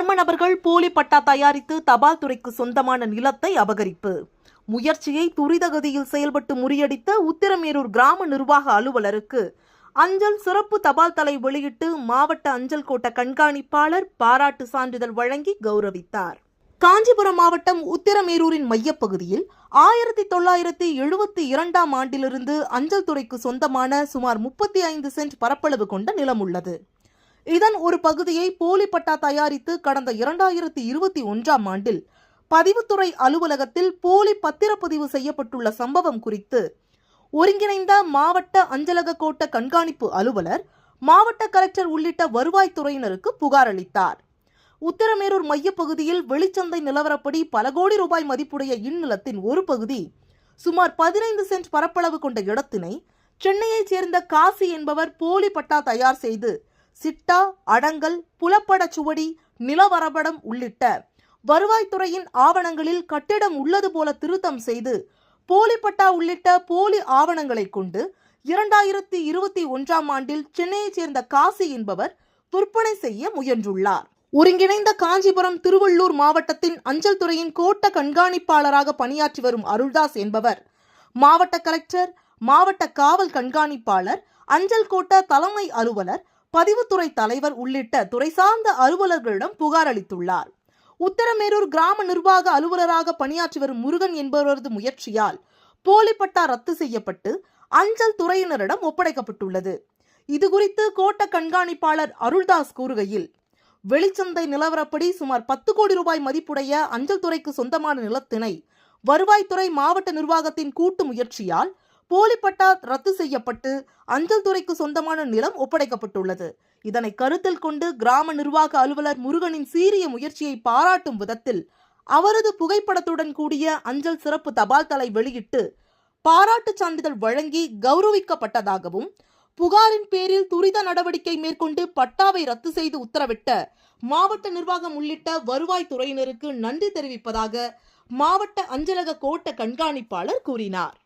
மர்ம நபர்கள் போலி பட்டா தயாரித்து தபால் துறைக்கு சொந்தமான நிலத்தை அபகரிப்பு. முயற்சியை துரிதகதியில் செயல்பட்டு முறியடித்த உத்திரமேரூர் கிராம நிர்வாக அலுவலருக்கு அஞ்சல் சிறப்பு தபால் தலை வெளியிட்டு மாவட்ட அஞ்சல் கோட்ட கண்காணிப்பாளர் பாராட்டு சான்றிதழ் வழங்கி கௌரவித்தார். காஞ்சிபுரம் மாவட்டம் உத்திரமேரூரின் மையப்பகுதியில் 1972ஆம் ஆண்டிலிருந்து அஞ்சல் துறைக்கு சொந்தமான சுமார் 35 சென்ட் பரப்பளவு கொண்ட நிலம் உள்ளது. இதன் ஒரு பகுதியை போலி பட்டா தயாரித்து கடந்த 2021ஆம் ஆண்டில் பதிவுத்துறை அலுவலகத்தில் போலி பத்திரப்பதிவு செய்யப்பட்டுள்ள சம்பவம் குறித்து ஒருங்கிணைந்த மாவட்ட அஞ்சலக கோட்ட கண்காணிப்பு அலுவலர், மாவட்ட கலெக்டர் உள்ளிட்ட வருவாய்த்துறையினருக்கு புகார் அளித்தார். உத்திரமேரூர் மையப்பகுதியில் வெளிச்சந்தை நிலவரப்படி பல கோடி ரூபாய் மதிப்புடைய இந்நிலத்தின் ஒரு பகுதி சுமார் 15 சென்ட் பரப்பளவு கொண்ட இடத்தினை சென்னையைச் சேர்ந்த காசி என்பவர் போலி பட்டா தயார் செய்து சிட்டா, அடங்கல், புலப்பட சுவடி, நிலவரபடம் உள்ளிட்ட வருவாய்த்துறையின் ஆவணங்களில் கட்டிடம் உள்ளது போல திருத்தம் செய்து போலி பட்டா உள்ளிட்ட போலி ஆவணங்களை கொண்டு 2021ஆம் ஆண்டில் சென்னையைச் சேர்ந்த காசி என்பவர் விற்பனை செய்ய முயன்றுள்ளார். ஒருங்கிணைந்த காஞ்சிபுரம், திருவள்ளூர் மாவட்டத்தின் அஞ்சல் துறையின் கோட்ட கண்காணிப்பாளராக பணியாற்றி வரும் அருள்தாஸ் என்பவர் மாவட்ட கலெக்டர், மாவட்ட காவல் கண்காணிப்பாளர், அஞ்சல் கோட்ட தலைமை அலுவலர், பதிவுத்துறை தலைவர் உள்ளிட்ட துறை சார்ந்த அலுவலர்களிடம் புகார் அளித்துள்ளார். உத்திரமேரூர் கிராம நிர்வாக அலுவலராக பணியாற்றி வரும் முருகன் என்பவரது முயற்சியால் போலி பட்டா ரத்து செய்யப்பட்டு அஞ்சல் துறையினரிடம் ஒப்படைக்கப்பட்டுள்ளது. இதுகுறித்து கோட்ட கண்காணிப்பாளர் அருள்தாஸ் கூறுகையில், வெளிச்சந்தை நிலவரப்படி சுமார் 10 கோடி ரூபாய் மதிப்புடைய அஞ்சல் துறைக்கு சொந்தமான நிலத்தினை வருவாய்த்துறை மாவட்ட நிர்வாகத்தின் கூட்டு முயற்சியால் போலி பட்டா ரத்து செய்யப்பட்டு அஞ்சல் துறைக்கு சொந்தமான நிலம் ஒப்படைக்கப்பட்டுள்ளது. இதனை கருத்தில் கொண்டு கிராம நிர்வாக அலுவலர் முருகனின் சீரிய முயற்சியை பாராட்டும் விதத்தில் அவரது புகைப்படத்துடன் கூடிய அஞ்சல் சிறப்பு தபால் தலை வெளியிட்டு பாராட்டு சான்றிதழ் வழங்கி கௌரவிக்கப்பட்டதாகவும், புகாரின் பேரில் துரித நடவடிக்கை மேற்கொண்டு பட்டாவை ரத்து செய்து உத்தரவிட்ட மாவட்ட நிர்வாகம் உள்ளிட்ட வருவாய்த்துறையினருக்கு நன்றி தெரிவிப்பதாக மாவட்ட அஞ்சலக கோட்ட கண்காணிப்பாளர் கூறினார்.